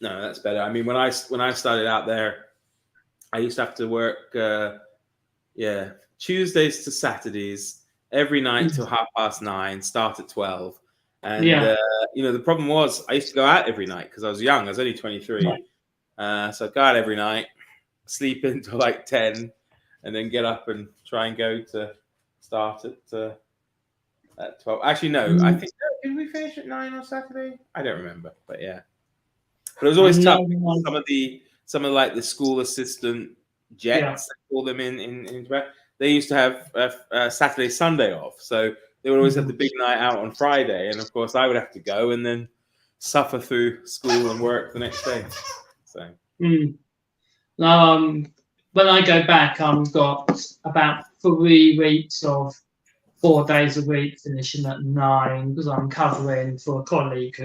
No, that's better. I mean, when I started out there, I used to have to work, Tuesdays to Saturdays every night till 9:30. Start at 12, and the problem was I used to go out every night because I was young. I was only 23, so I'd go out every night, sleep until like 10, and then get up and try and go to start at 12. Actually, no. I think did we finish at 9 on Saturday? I don't remember, but yeah. But it was always tough. Some of like the school assistant jets, they call them in they used to have Saturday, Sunday off, so they would always have the big night out on Friday, and of course I would have to go and then suffer through school and work the next day. So. When I go back, I've got about 3 weeks of 4 days a week, finishing at 9, because I'm covering for a colleague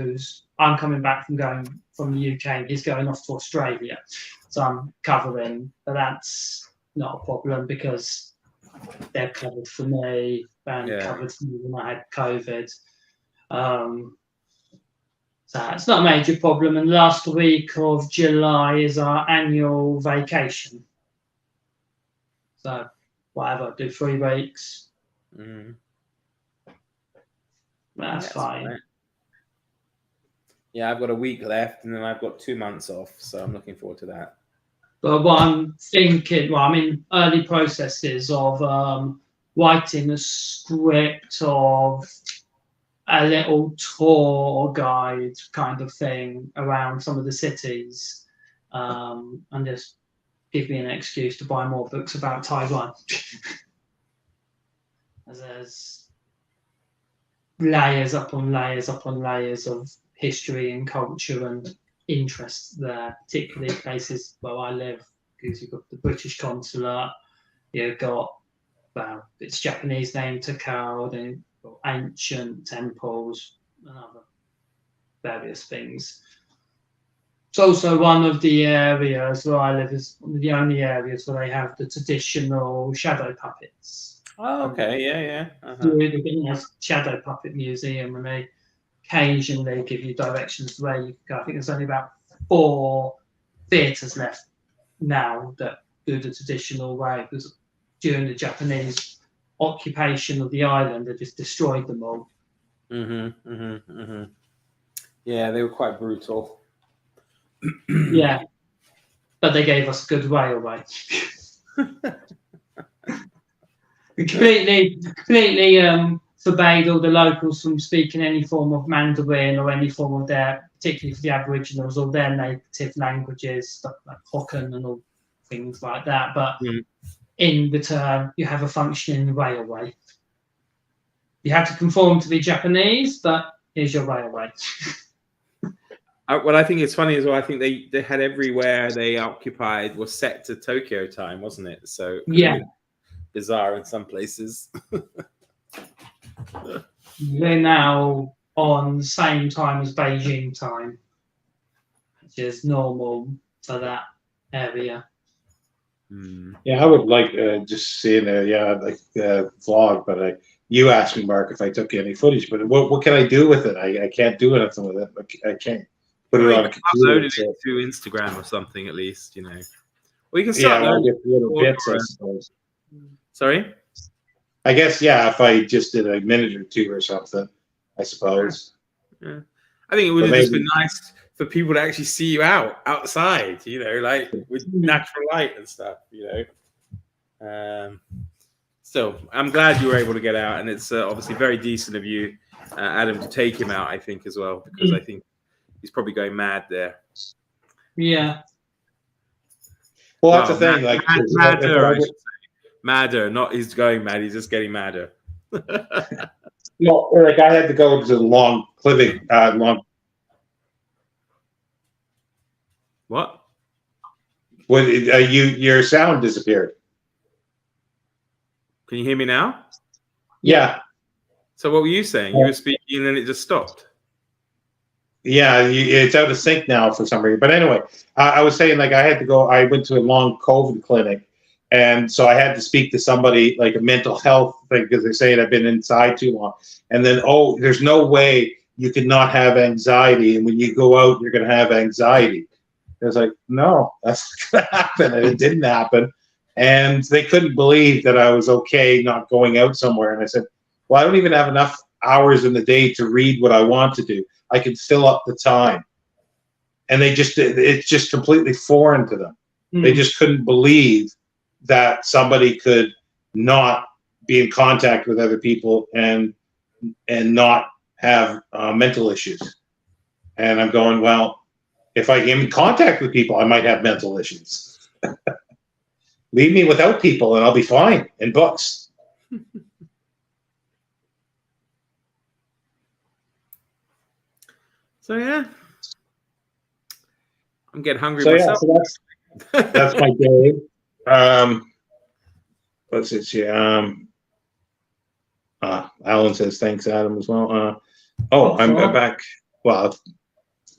I'm coming back from the UK, and he's going off to Australia. So I'm covering, but that's not a problem because they're covered for me and covered for me when I had COVID. So it's not a major problem. And last week of July is our annual vacation. So whatever, do 3 weeks. That's fine. Right. Yeah, I've got a week left, and then I've got 2 months off, so I'm looking forward to that. But what I'm thinking, I'm in early processes of writing a script of a little tour guide kind of thing around some of the cities, and just give me an excuse to buy more books about Taiwan. As there's layers upon layers upon layers of history and culture and interest there, particularly places where I live, because you've got the British consulate, you've got, it's Japanese name Takao, then you've got ancient temples and other various things. It's also one of the areas where I live is one of the only areas where they have the traditional shadow puppets. Oh, okay, yeah. There's a shadow puppet museum, and they occasionally give you directions where you can go. I think there's only about 4 theatres left now that do the traditional way, because during the Japanese occupation of the island, they just destroyed them all. Yeah, they were quite brutal. Yeah, but they gave us a good way away. completely forbade all the locals from speaking any form of Mandarin or any form of their, particularly for the Aboriginals, or their native languages, stuff like Hokkien and all things like that. But in return, you have a functioning railway. You have to conform to the Japanese, but here's your railway. What I think is funny as well, I think they had everywhere they occupied was set to Tokyo time, wasn't it? So yeah, bizarre in some places. They're now on the same time as Beijing time, which is normal for that area. Yeah, I would like just seeing a vlog, but you asked me, Mark, if I took any footage, but what can I do with it? I can't do anything with it. I can't put it on a computer. Upload it to Instagram or something at least, you know. Well, you can start little bits, I suppose. Sorry? I guess, yeah, if I just did a minute or two or something, I suppose. Yeah. I think it would have just been nice for people to actually see you outside, you know, like with natural light and stuff, you know. So I'm glad you were able to get out, and it's obviously very decent of you, Adam, to take him out, I think, as well, because I think he's probably going mad there. Yeah. Well, that's the thing. Madder, not he's going mad, he's just getting madder. No, like I had to go to the long clinic, What? When your sound disappeared. Can you hear me now? Yeah. So what were you saying? You were speaking and then it just stopped. Yeah, it's out of sync now for some reason. But anyway, I was saying, like, I went to a long COVID clinic, and so I had to speak to somebody, like a mental health thing, because they're saying I've been inside too long. And then, there's no way you could not have anxiety, and when you go out, you're going to have anxiety. I was like, no, that's not going to happen, and it didn't happen. And they couldn't believe that I was okay not going out somewhere. And I said, well, I don't even have enough hours in the day to read what I want to do. I can fill up the time. And it's just completely foreign to them. They just couldn't believe that somebody could not be in contact with other people and not have mental issues. And I'm going, well, if I am in contact with people, I might have mental issues. Leave me without people and I'll be fine in books. So yeah, I'm getting hungry myself. Yeah, so that's my day. What's it? Yeah. Alan says thanks, Adam, as well. I'm back. Well,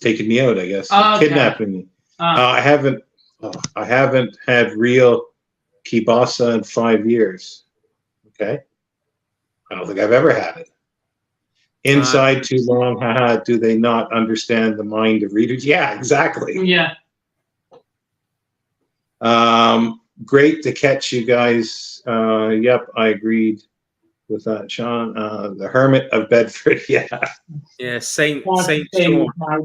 taking me out, I guess. Okay. Kidnapping me. I haven't had real kielbasa in 5 years. Okay. I don't think I've ever had it. Inside too long, haha, do they not understand the mind of readers? Yeah, exactly. Yeah. Great to catch you guys. Yep, I agreed with that, Sean. The Hermit of Bedford, yeah. Yeah, Saint Sean. My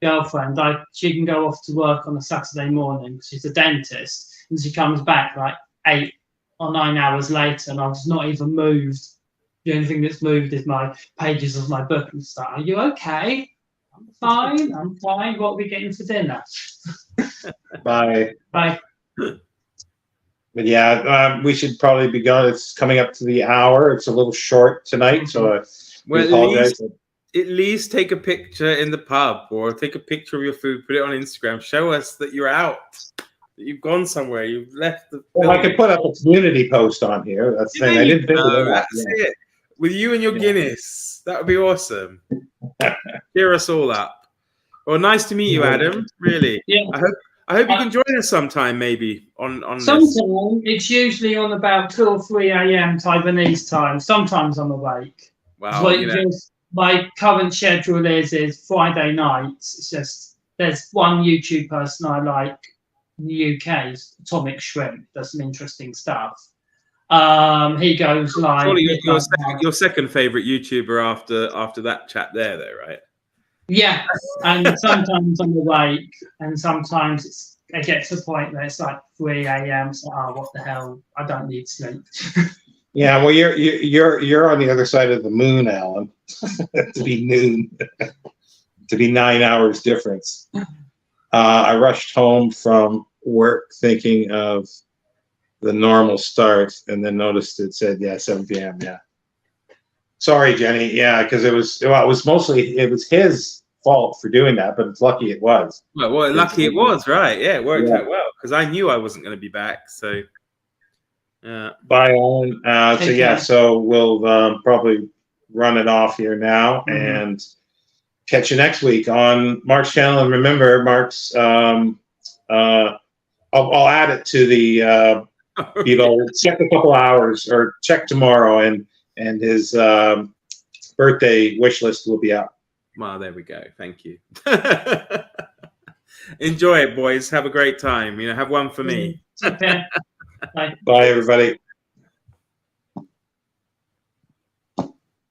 girlfriend, she can go off to work on a Saturday morning. She's a dentist, and she comes back like 8 or 9 hours later, and I've just not even moved. The only thing that's moved is my pages of my book and stuff. Are you okay? I'm fine. What are we getting for dinner? Bye. Bye. But yeah, we should probably be gone. It's coming up to the hour. It's a little short tonight, so I apologize. At least take a picture in the pub or take a picture of your food, put it on Instagram. Show us that you're out, that you've gone somewhere, you've left the Well, I could put up a community post on here. That's the thing. I didn't think of that. That's it. With you and your Guinness. That would be awesome. Cheer us all up. Well, nice to meet you, Adam. Really. Yeah. I hope you can join us sometime, maybe on sometime. This. It's usually on about 2 or 3 a.m. Taiwanese time. Sometimes I'm awake. Wow. My current schedule is Friday nights. It's just there's one YouTube person I like in the UK, Atomic Shrimp. Does some interesting stuff. He goes live. Your second favorite YouTuber after that chat there, though, right? Yeah, and sometimes I'm awake, and sometimes it gets to the point where it's like 3 a.m. So, what the hell? I don't need sleep. Yeah, well, you're on the other side of the moon, Alan. To be noon, to be 9 hours difference. I rushed home from work thinking of the normal start, and then noticed it said 7 p.m. Yeah, sorry, Jenny. Yeah, because it was mostly his fault for doing that, but it's lucky it was. Well, lucky it was, right? Yeah, it worked Yeah. out well because I knew I wasn't going to be back. So, Bye, Alan. So Take yeah, care. so we'll probably run it off here now and catch you next week on Mark's channel. And remember, Mark's I'll add it to the check a couple hours or check tomorrow, and his birthday wish list will be out. Well, there we go. Thank you. Enjoy it, boys. Have a great time. Have one for me. Take care. Bye. Bye, everybody.